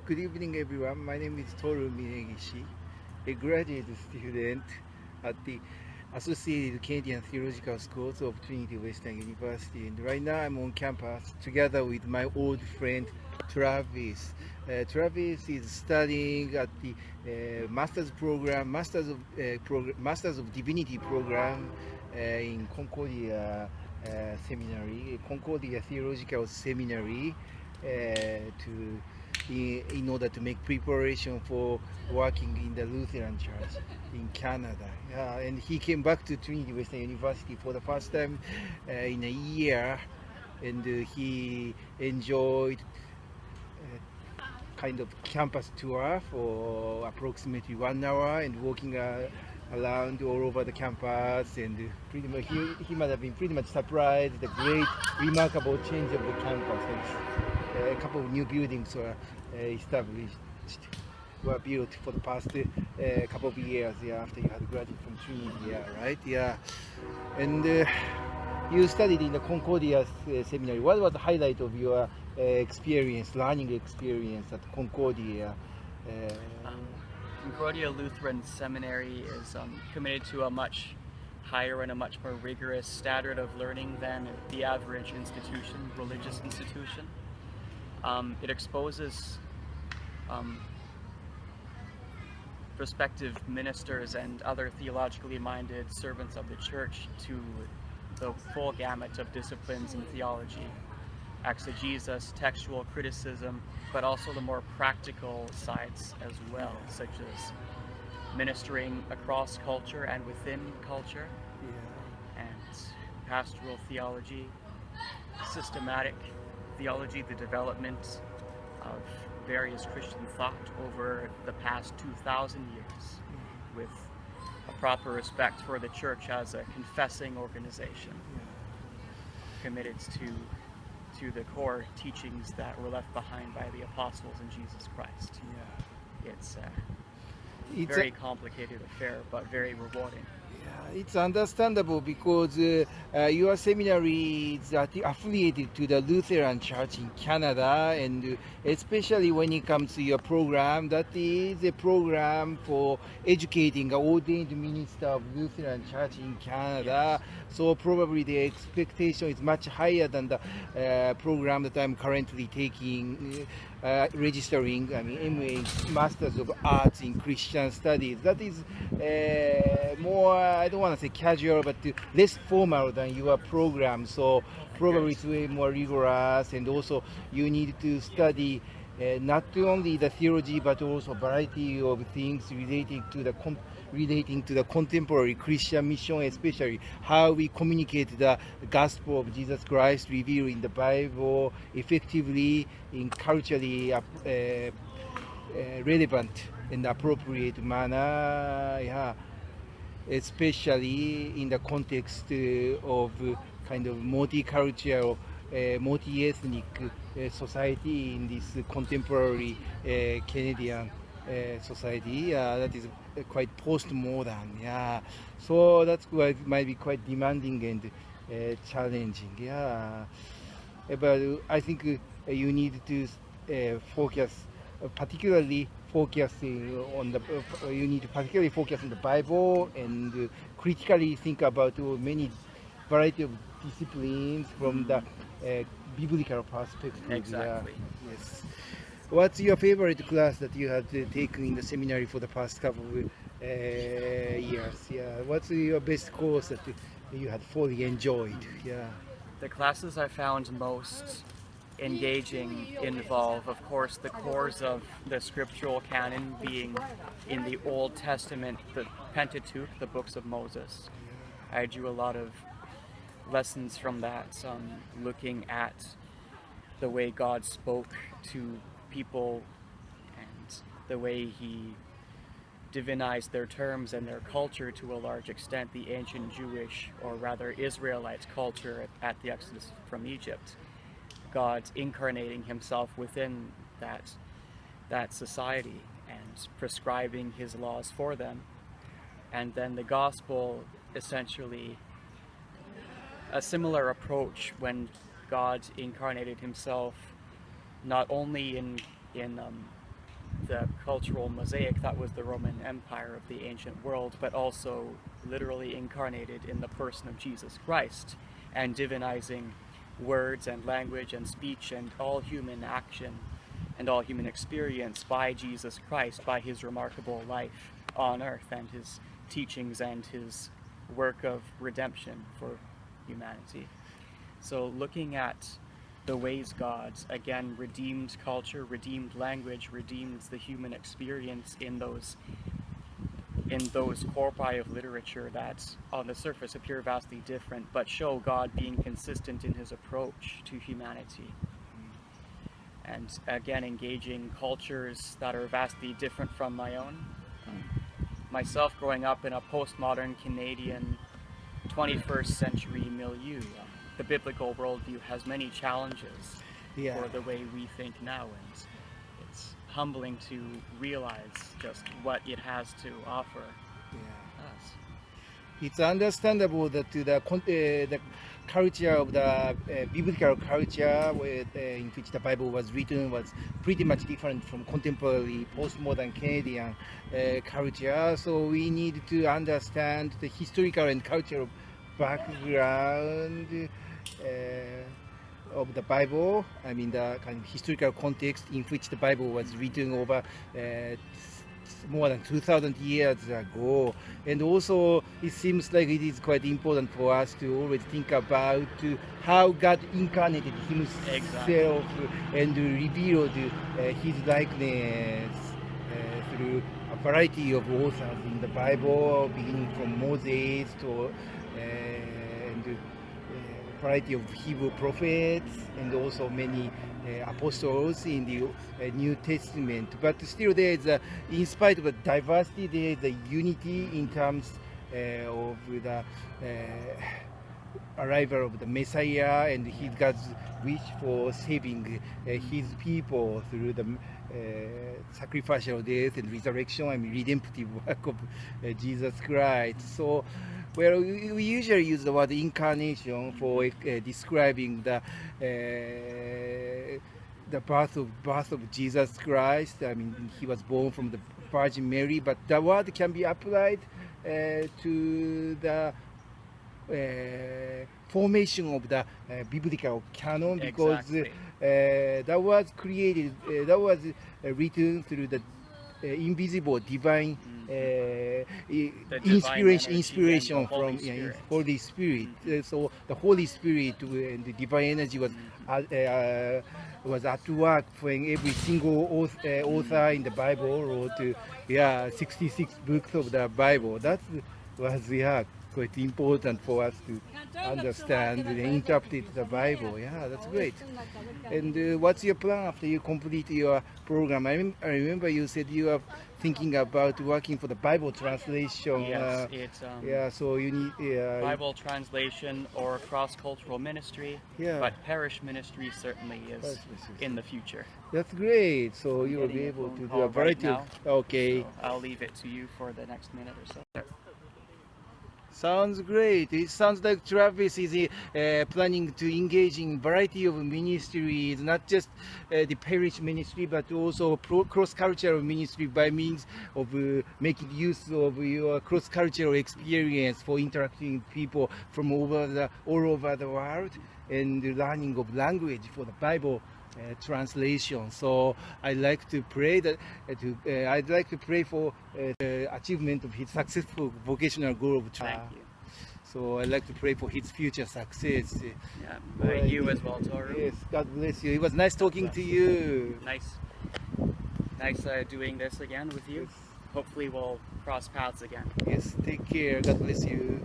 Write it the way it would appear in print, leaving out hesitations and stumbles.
Good evening, everyone. My name is Toru Minegishi, a graduate student at the Associated Canadian Theological Schools of Trinity Western University. And right now I'm on campus together with my old friend Travis. Travis is studying at the Master's program, Masters of Divinity program in Concordia Seminary, Concordia Theological Seminary, to in order to make preparation for working in the Lutheran Church in Canada. And he came back to Trinity Western University for the first time in a year, and he enjoyed kind of campus tour for approximately 1 hour and walking around all over the campus, and pretty much he might have been pretty much surprised the great remarkable change of the campus. A couple of new buildings were established, were built for the past couple of years, after you had graduated from Trinity, right? And you studied in the Concordia Seminary. What was the highlight of your learning experience at Concordia? Concordia Lutheran Seminary is committed to a much higher and a much more rigorous standard of learning than the average religious institution. It exposes prospective ministers and other theologically minded servants of the church to the full gamut of disciplines in theology, exegesis, textual criticism, but also the more practical sides as well, such as ministering across culture and within culture, and pastoral theology, systematic theology, the development of various Christian thought over the past 2,000 years, with a proper respect for the church as a confessing organization, committed to the core teachings that were left behind by the apostles and Jesus Christ. It's a very complicated affair, but very rewarding. It's understandable because your seminary is affiliated to the Lutheran Church in Canada, and especially when it comes to your program, that is a program for educating an ordained minister of Lutheran Church in Canada. So probably the expectation is much higher than the program that I'm currently taking, registering, MA, Masters of Arts in Christian Studies. That is more, I don't want to say casual, but less formal than your program. So probably it's way more rigorous, and also you need to study not only the theology but also a variety of things relating to the contemporary Christian mission, especially how we communicate the gospel of Jesus Christ revealed in the Bible effectively in culturally relevant and appropriate manner, especially in the context of kind of multicultural, multi-ethnic society in this contemporary Canadian society that is quite postmodern. So that's why it might be quite demanding and challenging. But I think you need to focus, particularly focusing on you need to particularly focus on the Bible and critically think about many variety of disciplines from the biblical perspective. Exactly. Yes. What's your favorite class that you had taken in the seminary for the past couple of years? What's your best course that you had fully enjoyed? The classes I found most engaging involve, of course, the cores of the scriptural canon being in the Old Testament, the Pentateuch, the books of Moses. I drew a lot of lessons from that, looking at the way God spoke to people and the way he divinized their terms and their culture to a large extent, the ancient Jewish, or rather Israelite culture at the Exodus from Egypt. God incarnating himself within that society and prescribing his laws for them. And then the gospel, essentially a similar approach when God incarnated himself not only in the cultural mosaic that was the Roman Empire of the ancient world, but also literally incarnated in the person of Jesus Christ, and divinizing words and language and speech and all human action and all human experience by Jesus Christ, by his remarkable life on earth and his teachings and his work of redemption for humanity. So looking at the ways God, again, redeemed culture, redeemed language, redeemed the human experience in those corpora of literature that on the surface appear vastly different, but show God being consistent in his approach to humanity. And again, engaging cultures that are vastly different from my own. Myself growing up in a postmodern Canadian 21st century milieu, the biblical worldview has many challenges for the way we think now, and it's humbling to realize just what it has to offer us. It's understandable that the culture of the biblical culture in which the Bible was written was pretty much different from contemporary postmodern Canadian culture. So we need to understand the historical and cultural background of the Bible. I mean, the kind of historical context in which the Bible was written over more than 2,000 years ago. And also, it seems like it is quite important for us to always think about how God incarnated himself and revealed his likeness through a variety of authors in the Bible, beginning from Moses to variety of Hebrew prophets and also many apostles in the New Testament. But still there is, in spite of the diversity, there is a unity in terms of the arrival of the Messiah and his God's wish for saving his people through the sacrificial death and resurrection and redemptive work of Jesus Christ. So, well, we usually use the word incarnation for describing the birth of Jesus Christ. I mean, he was born from the Virgin Mary, but the word can be applied to the formation of the biblical canon, because that was created, that was written through the invisible divine inspiration from Holy Spirit. So the Holy Spirit and the divine energy was at work when every single author in the Bible wrote 66 books of the Bible. That was quite important for us to understand and interpret the Bible. Yeah, that's great. And what's your plan after you complete your program? I remember you said you are thinking about working for the Bible translation. Yes, it's so you need Bible translation or cross-cultural ministry, but parish ministry certainly is in the future. That's great. So you will be able to do a variety of... Okay. So I'll leave it to you for the next minute or so. Sounds great. It sounds like Travis is planning to engage in variety of ministries, not just the parish ministry, but also cross-cultural ministry by means of making use of your cross-cultural experience for interacting with people from all over the world and the learning of language for the Bible translation. So I'd like to pray that I'd like to pray for achievement of his successful vocational goal of Thank you. So I'd like to pray for his future success. Yeah, you as well, Toru. Yes, God bless you. It was nice talking to you. Nice doing this again with you. Yes. Hopefully we'll cross paths again. Yes, take care. God bless you.